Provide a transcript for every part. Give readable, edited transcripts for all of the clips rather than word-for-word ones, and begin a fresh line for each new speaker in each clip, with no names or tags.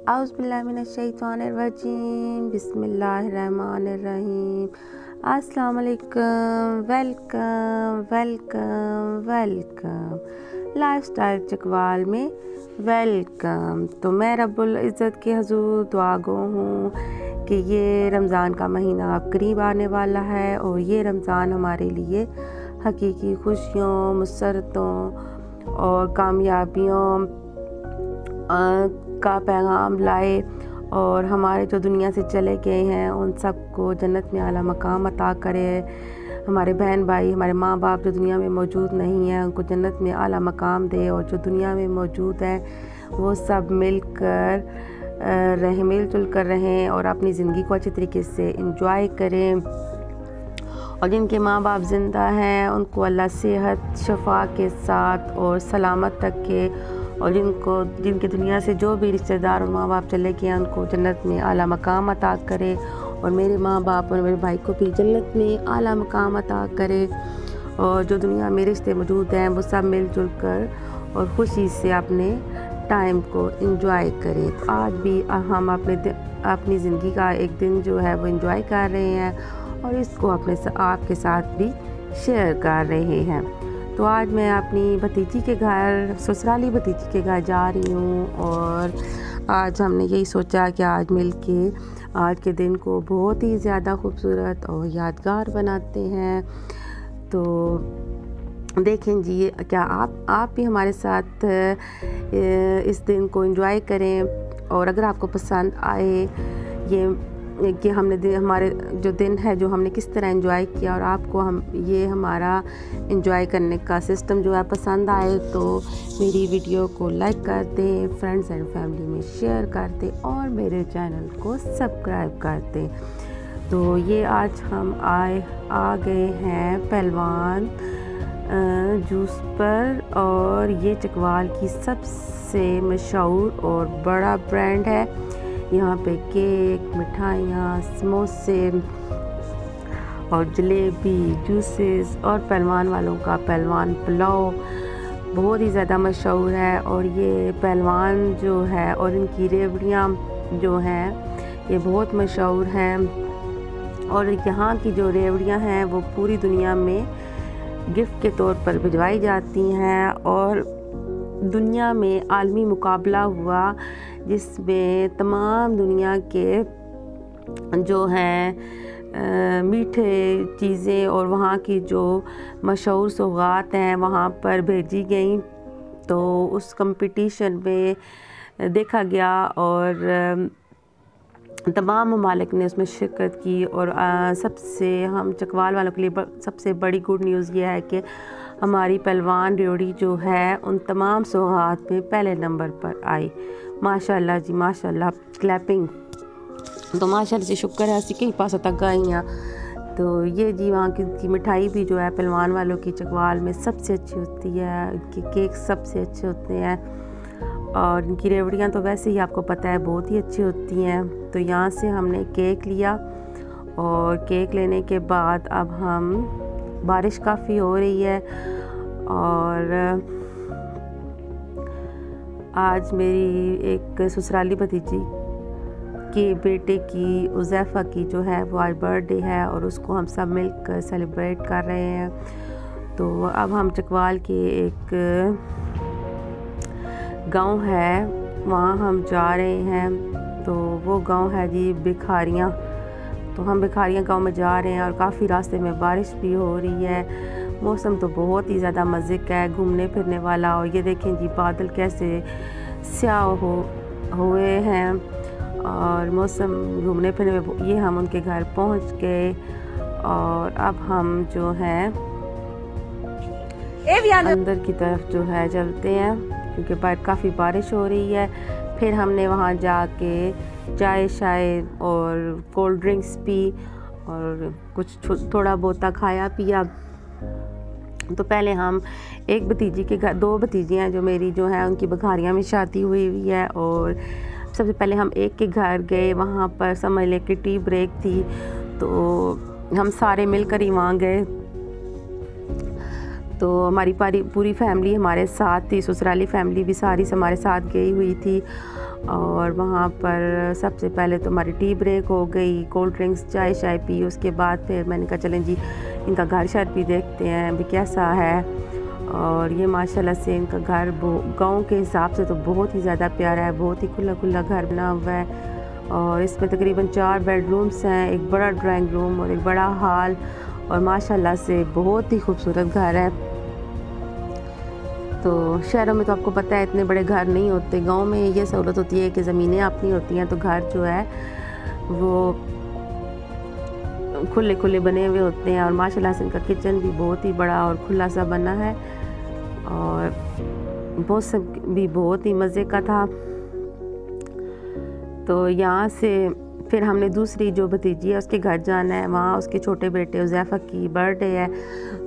औज़ुबिल्लाहिमिनश्शैतानिर्रजीम बिस्मिल्लाहिर्रहमानिर्रहीम। अस्सलाम वालेकुम, वेलकम लाइफस्टाइल चकवाल में वेलकम। तो मैं रब्बुल इज़्ज़त के हुज़ूर दुआ गो हूँ कि ये रमज़ान का महीना अब करीब आने वाला है और ये रमज़ान हमारे लिए हकीकी खुशियों, मुसरतों और कामयाबियों का पैगाम लाए और हमारे जो दुनिया से चले गए हैं उन सबको जन्नत में आला मकाम अता करे। हमारे बहन भाई, हमारे माँ बाप जो दुनिया में मौजूद नहीं हैं उनको जन्नत में आला मकाम दे और जो दुनिया में मौजूद हैं वो सब मिलजुल कर रहें और अपनी ज़िंदगी को अच्छे तरीके से इंजॉय करें। और जिनके माँ बाप ज़िंदा हैं उनको अल्लाह सेहत शफा के साथ और सलामत रखे और जिनके दुनिया से जो भी रिश्तेदार और माँ बाप चले गए हैं उनको जन्नत में आला मकाम अता करे और मेरे माँ बाप और मेरे भाई को भी जन्नत में आला मकाम अता करे। और जो दुनिया में रिश्ते मौजूद हैं वो सब मिलजुल कर और खुशी से अपने टाइम को एंजॉय करें। तो आज भी हम अपनी ज़िंदगी का एक दिन जो है वो एंजॉय कर रहे हैं और इसको आपके साथ भी शेयर कर रहे हैं। तो आज मैं अपनी भतीजी के घर, ससुराली भतीजी के घर जा रही हूँ और आज हमने यही सोचा कि आज मिलके आज के दिन को बहुत ही ज़्यादा खूबसूरत और यादगार बनाते हैं। तो देखें जी, क्या आप भी हमारे साथ इस दिन को एंजॉय करें और अगर आपको पसंद आए कि हमारे जो दिन है जो हमने किस तरह एंजॉय किया और आपको हमारा एंजॉय करने का सिस्टम जो है पसंद आए तो मेरी वीडियो को लाइक कर दें, फ्रेंड्स एंड फैमिली में शेयर कर दें और मेरे चैनल को सब्सक्राइब कर दें। तो ये आज हम आ गए हैं पहलवान जूस पर और ये चकवाल की सबसे मशहूर और बड़ा ब्रांड है। यहाँ पे केक, मिठाइयाँ, समोसे और जलेबी, जूसेस और पहलवान वालों का पहलवान पुलाव बहुत ही ज़्यादा मशहूर है। और ये पहलवान जो है और इनकी रेवड़ियाँ जो हैं ये बहुत मशहूर हैं और यहाँ की जो रेवड़ियाँ हैं वो पूरी दुनिया में गिफ्ट के तौर पर भिजवाई जाती हैं। और दुनिया में आलमी मुकाबला हुआ जिसमें तमाम दुनिया के जो हैं मीठे चीज़ें और वहाँ की जो मशहूर सौगात हैं वहाँ पर भेजी गई। तो उस कंपटीशन में देखा गया और तमाम ममालिक ने उसमें शिरकत की। और हम चकवाल वालों के लिए सबसे बड़ी गुड न्यूज़ ये है कि हमारी पहलवान रेवड़ी जो है उन तमाम सौगात में पहले नंबर पर आई। माशाल्लाह जी, माशाल्लाह, क्लैपिंग। तो माशाल्लाह से शुक्र है असी कहीं पास तक गई हैं। तो ये जी वहाँ की मिठाई भी जो है पहलवान वालों की चकवाल में सबसे अच्छी होती है, इनके केक सबसे अच्छे होते हैं और इनकी रेवड़ियाँ तो वैसे ही आपको पता है बहुत ही अच्छी होती हैं। तो यहाँ से हमने केक लिया और केक लेने के बाद अब हम बारिश काफ़ी हो रही है और आज मेरी एक ससुराली भतीजी के बेटे की उज़ैफ़ा की जो है वो आज बर्थडे है और उसको हम सब मिलकर सेलिब्रेट कर रहे हैं। तो अब हम चकवाल के एक गांव है वहाँ हम जा रहे हैं। तो वो गांव है जी भिखारियाँ। तो हम भिखारियाँ गांव में जा रहे हैं और काफ़ी रास्ते में बारिश भी हो रही है। मौसम तो बहुत ही ज़्यादा मज़े का है घूमने फिरने वाला। और ये देखें जी बादल कैसे स्याह हुए हैं और मौसम घूमने फिरने में। ये हम उनके घर पहुंच गए और अब हम जो हैं अंदर की तरफ जो है चलते हैं क्योंकि बाहर काफ़ी बारिश हो रही है। फिर हमने वहाँ जाके चाय शाय और कोल्ड ड्रिंक्स पी और कुछ थोड़ा बहुत खाया पिया। तो पहले हम एक भतीजी के घर, दो भतीजियाँ जो मेरी जो हैं उनकी भिखारियाँ में शादी हुई है और सबसे पहले हम एक के घर गए। वहाँ पर समझ लें कि टी ब्रेक थी तो हम सारे मिलकर ही वहाँ गए। तो हमारी पूरी फैमिली हमारे साथ थी, ससुराली फैमिली भी सारी हमारे साथ गई हुई थी और वहाँ पर सबसे पहले तो हमारी टी ब्रेक हो गई, कोल्ड ड्रिंक्स चाय शाय पी। उसके बाद फिर मैंने कहा चलें जी इनका घर शहर भी देखते हैं अभी कैसा है। और ये माशाल्लाह से इनका घर गांव के हिसाब से तो बहुत ही ज़्यादा प्यारा है, बहुत ही खुला खुला घर बना हुआ है। और इसमें तकरीबन 4 बेडरूम्स हैं, एक बड़ा ड्राइंग रूम और एक बड़ा हॉल, और माशाल्लाह से बहुत ही खूबसूरत घर है। तो शहरों में तो आपको पता है इतने बड़े घर नहीं होते, गांव में ये सहूलत होती है कि ज़मीनें अपनी होती हैं, तो घर जो है वो खुले खुले बने हुए होते हैं। और माशाल्लाह से इनका किचन भी बहुत ही बड़ा और खुला सा बना है, और मौसम भी बहुत ही मज़े का था। तो यहाँ से फिर हमने दूसरी जो भतीजी है उसके घर जाना है, वहाँ उसके छोटे बेटे उज़ैफ़ा की बर्थडे है,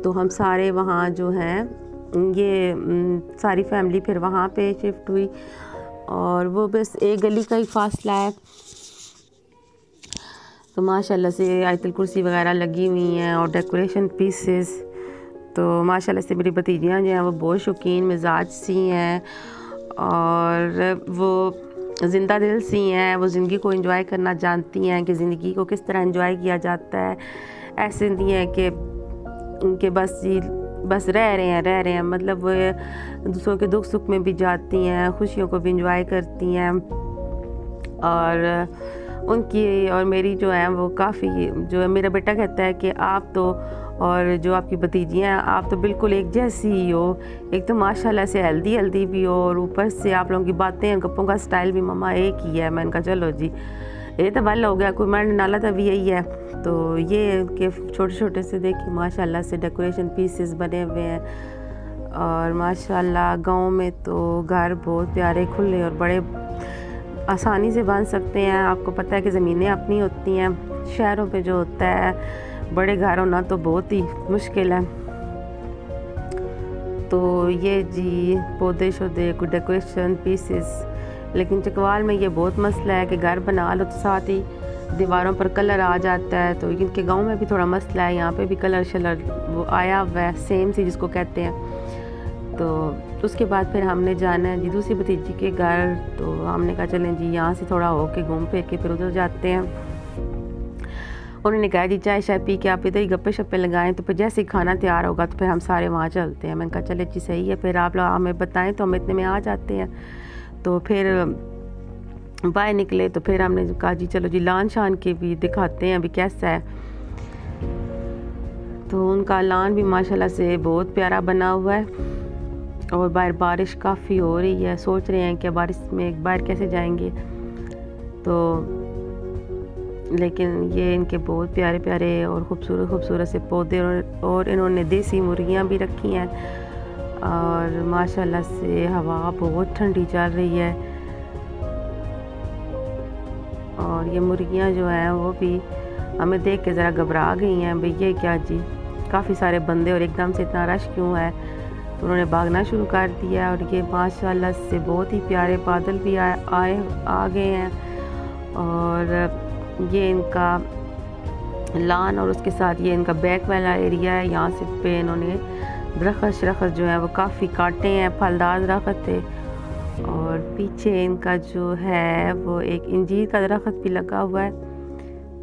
तो हम सारे वहाँ जो हैं ये सारी फैमिली फिर वहाँ पे शिफ्ट हुई। और वो बस एक गली का ही फासला है। तो माशाल्लाह से आयतुल कुर्सी वगैरह लगी हुई हैं और डेकोरेशन पीसेस। तो माशाल्लाह से मेरी भतीजियाँ जो हैं वो बहुत शौकीन मिजाज सी हैं, और वो ज़िंदा दिल सी हैं। वो ज़िंदगी को एंजॉय करना जानती हैं कि ज़िंदगी को किस तरह एंजॉय किया जाता है। ऐसे नहीं है कि उनके बस रह रहे हैं, मतलब वो दूसरों के दुख सुख में भी जाती हैं, खुशियों को भी एंजॉय करती हैं। और उनकी और मेरी जो है वो काफ़ी, जो है मेरा बेटा कहता है कि आप तो और जो आपकी भतीजियाँ हैं आप तो बिल्कुल एक जैसी ही हो। एक तो माशाल्लाह से हेल्दी भी हो, और ऊपर से आप लोगों की बातें गप्पों का स्टाइल भी मम्मा एक ही है। मैंने कहा चलो जी ये तो वाला हो गया, कोई मर्द नाला तो भी यही है। तो ये उनके छोटे छोटे से देखिए माशाल्लाह से डेकोरेशन पीसेस बने हुए हैं। और माशाल्लाह गांव में तो घर बहुत प्यारे खुले और बड़े आसानी से बन सकते हैं। आपको पता है कि ज़मीनें अपनी होती हैं, शहरों पे जो होता है बड़े घर होना तो बहुत ही मुश्किल है। तो ये जी पौधे शौधे कोई डेकोरेशन पीसेस, लेकिन चकवाल में ये बहुत मसला है कि घर बना लो तो साथ ही दीवारों पर कलर आ जाता है। तो इनके गांव में भी थोड़ा मसला है, यहाँ पे भी कलर शलर वो आया हुआ है, सेम सी जिसको कहते हैं। तो उसके बाद फिर हमने जाना है जी दूसरी भतीजी के घर। तो हमने कहा चलें जी यहाँ से थोड़ा होके घूम फिर के फिर उधर जाते हैं। उन्होंने कहा जी चाय शाय पी के आप इधर ही गप्पे शप्पे लगाएं, तो फिर जैसे ही खाना तैयार होगा तो फिर हम सारे वहाँ चलते हैं। मैंने कहा चले जी सही है, फिर आप लोग हमें बताएं तो हम इतने में आ जाते हैं। तो फिर बाहर निकले तो फिर हमने कहा जी चलो जी लान शान के भी दिखाते हैं अभी कैसा है। तो उनका लान भी माशाल्लाह से बहुत प्यारा बना हुआ है, और बाहर बारिश काफ़ी हो रही है। सोच रहे हैं कि बारिश में बाहर कैसे जाएंगे। तो लेकिन ये इनके बहुत प्यारे प्यारे और खूबसूरत से पौधे, और इन्होंने देसी मुर्गियाँ भी रखी हैं। और माशाल्लाह से हवा बहुत ठंडी चल रही है, और ये मुर्गियाँ जो हैं वो भी हमें देख के ज़रा घबरा गई हैं, भैया क्या जी काफ़ी सारे बंदे और एकदम से इतना रश क्यों है। तो उन्होंने भागना शुरू कर दिया। और ये माशाल्लाह से बहुत ही प्यारे बादल भी आ गए हैं। और ये इनका लान और उसके साथ ये इनका बैक वाला एरिया है। यहाँ से पे इन्होंने दरख्त जो है वो काफ़ी काटे हैं, फलदार दरख्त थे। और पीछे इनका जो है वो एक इंजीर का दरख्त भी लगा हुआ है,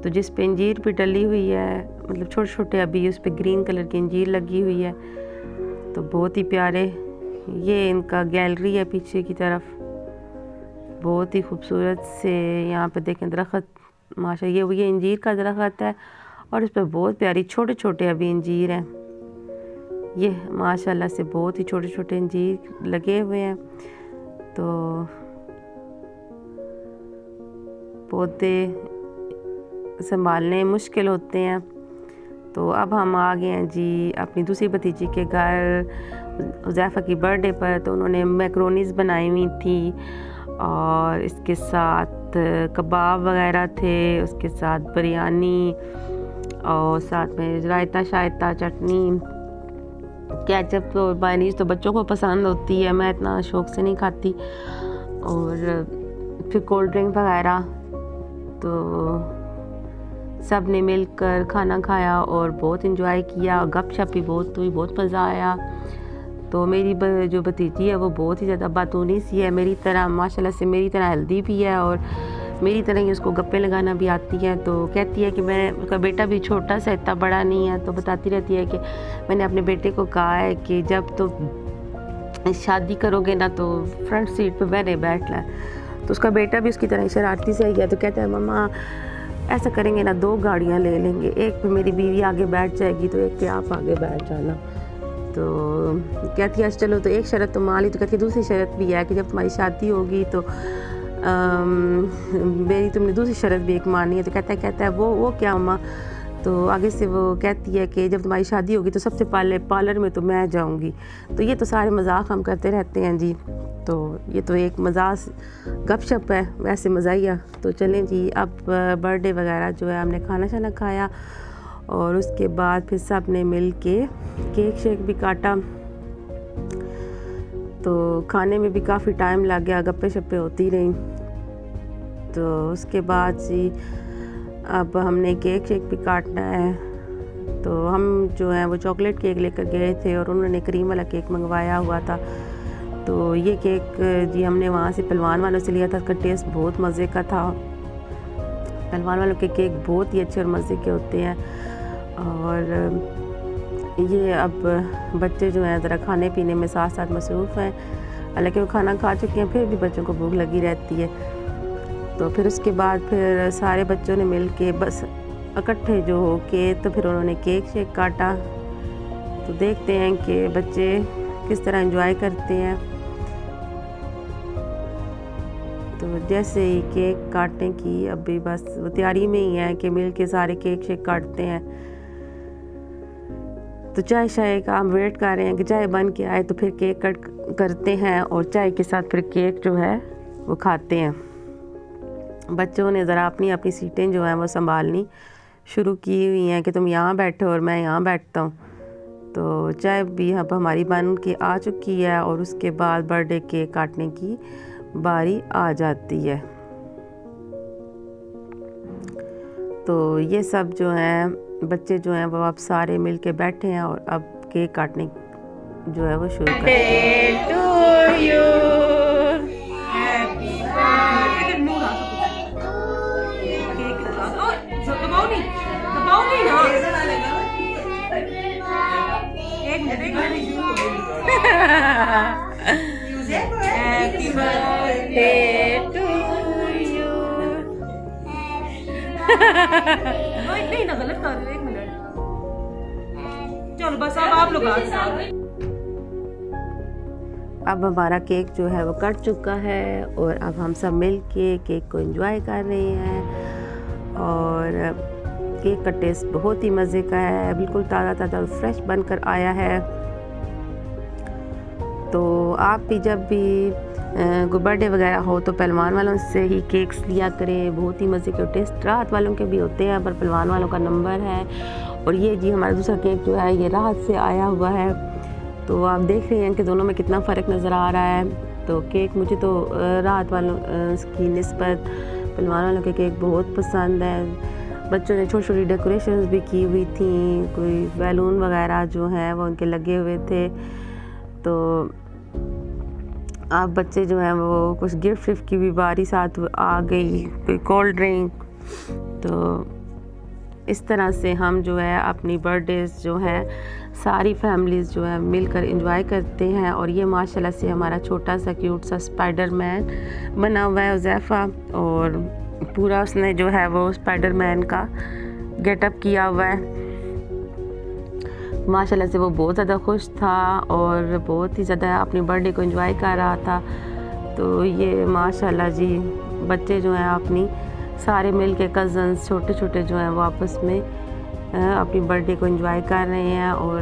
तो जिस पे इंजीर भी डली हुई है, मतलब छोटे छोटे अभी उस पे ग्रीन कलर की इंजीर लगी हुई है। तो बहुत ही प्यारे। ये इनका गैलरी है पीछे की तरफ, बहुत ही खूबसूरत से यहाँ पे देखें दरख्त माशा। ये इंजीर का दरख्त है, और इस पर बहुत प्यारी छोटे छोटे अभी इंजीर हैं। ये माशाल्लाह से बहुत ही छोटे छोटे इंजीर लगे हुए हैं। तो पौधे संभालने मुश्किल होते हैं। तो अब हम आ गए हैं जी अपनी दूसरी भतीजी के घर उज़ैफ़ा की बर्थडे पर। तो उन्होंने मैक्रोनीज़ बनाई हुई थी, और इसके साथ कबाब वगैरह थे, उसके साथ बिरयानी, और साथ में रायता शायता चटनी, केचप। तो मायोनीज़ तो बच्चों को पसंद होती है, मैं इतना शौक़ से नहीं खाती। और फिर कोल्ड ड्रिंक वगैरह। तो सब ने मिलकर खाना खाया और बहुत इंजॉय किया, और गपशप भी बहुत हुई, बहुत मज़ा आया। तो मेरी जो भतीजी है वो बहुत ही ज़्यादा बातूनी सी है, मेरी तरह माशाल्लाह से मेरी तरह हेल्दी भी है और मेरी तरह ही उसको गप्पे लगाना भी आती है। तो कहती है कि मैं, उसका बेटा भी छोटा सा इतना बड़ा नहीं है, तो बताती रहती है कि मैंने अपने बेटे को कहा है कि जब तो शादी करोगे ना तो फ्रंट सीट पे मैंने बैठना है। तो उसका बेटा भी उसकी तरह शरारती से गया, तो कहता है मम्मा ऐसा करेंगे ना, 2 गाड़ियाँ ले लेंगे, एक पे मेरी बीवी आगे बैठ जाएगी तो एक पे आप आगे बैठ जाना। तो कहती है चलो, तो एक शर्त तो मान ली। तो कहती है दूसरी शर्त भी है कि जब तुम्हारी शादी होगी तो मेरी तुमने दूसरी शर्त भी एक माननी है। तो कहता है वो क्या अम्मा? तो आगे से वो कहती है कि जब तुम्हारी शादी होगी तो सबसे पहले पार्लर में तो मैं जाऊंगी। तो ये तो सारे मजाक हम करते रहते हैं जी, तो ये तो एक मजाक गपशप है, वैसे मज़ाइया। तो चलें जी, अब बर्थडे वगैरह जो है हमने खाना शाना खाया और उसके बाद फिर सब ने मिल के केक शेक भी काटा। तो खाने में भी काफ़ी टाइम लग गया, गप्पे शप्पे होती रही। तो उसके बाद जी अब हमने केक शेक भी काटना है। तो हम जो है वो चॉकलेट केक लेकर गए थे और उन्होंने क्रीम वाला केक मंगवाया हुआ था। तो ये केक जी हमने वहाँ से पहलवान वालों से लिया था, उसका टेस्ट बहुत मज़े का था। पहलवान वालों के केक बहुत ही अच्छे और मज़े के होते हैं। और ये अब बच्चे जो हैं ज़रा खाने पीने में साथ साथ मसरूफ़ हैं, हालांकि वो खाना खा चुके हैं, फिर भी बच्चों को भूख लगी रहती है। तो फिर उसके बाद फिर सारे बच्चों ने मिल के बस इकट्ठे जो हो के तो फिर उन्होंने केक शेक काटा। तो देखते हैं कि बच्चे किस तरह एंजॉय करते हैं। तो जैसे ही केक काटने की अभी बस वो तैयारी में ही है कि मिल के सारे केक शेक काटते हैं। तो चाय शाय का हम वेट कर रहे हैं कि चाय बन के आए तो फिर केक कट करते हैं और चाय के साथ फिर केक जो है वो खाते हैं। बच्चों ने ज़रा अपनी अपनी सीटें जो हैं वो संभालनी शुरू की हुई हैं कि तुम यहाँ बैठो और मैं यहाँ बैठता हूँ। तो चाय भी अब हमारी बन के आ चुकी है और उसके बाद बर्थडे केक काटने की बारी आ जाती है। तो ये सब जो हैं बच्चे जो हैं वो अब सारे मिल के बैठे हैं और अब केक काटने जो है वो शुरू करते
नहीं ना, गलत कर रहे, 1 मिनट। चलो बस अब आप लोग
अब हमारा केक जो है वो कट चुका है और अब हम सब मिल के केक को एंजॉय कर रहे हैं। और केक का टेस्ट बहुत ही मज़े का है, बिल्कुल ताज़ा ताज़ा और फ्रेश बनकर आया है। तो आप भी जब भी कोई बर्थडे वगैरह हो तो पहलवान वालों से ही केक्स लिया करें, बहुत ही मज़े के। टेस्ट राहत वालों के भी होते हैं पर पहलवान वालों का नंबर है। और ये जी हमारा दूसरा केक जो है ये राहत से आया हुआ है। तो आप देख रहे हैं कि दोनों में कितना फ़र्क नज़र आ रहा है। तो केक मुझे तो राहत वालों की निस्बत पहलवान वालों के केक बहुत पसंद है। बच्चों ने छोटी छोटी डेकोरेशंस भी की हुई थी, कोई बैलून वगैरह जो हैं वो उनके लगे हुए थे। तो अब बच्चे जो हैं वो कुछ गिफ्ट की भी बारी साथ आ गई, कोई कोल्ड ड्रिंक। तो इस तरह से हम जो है अपनी बर्थडेज़ जो हैं सारी फैमिलीज़ जो है मिलकर एंजॉय करते हैं। और ये माशाल्लाह से हमारा छोटा सा क्यूट सा स्पाइडरमैन बना हुआ है उज़ैफ़ा, और पूरा उसने जो है वो स्पाइडरमैन का गेटअप किया हुआ है। माशाल्लाह से वो बहुत ज़्यादा खुश था और बहुत ही ज़्यादा अपनी बर्थडे को एंजॉय कर रहा था। तो ये माशाल्लाह जी बच्चे जो हैं अपनी सारे मिल के कज़न्स छोटे छोटे जो हैं वो आपस में अपनी बर्थडे को एंजॉय कर रहे हैं। और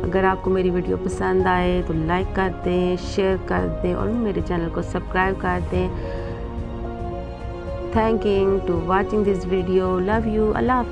अगर आपको मेरी वीडियो पसंद आए तो लाइक कर दें, शेयर कर दें और मेरे चैनल को सब्सक्राइब कर दें। Thank you to watching this video. Love you. Allah.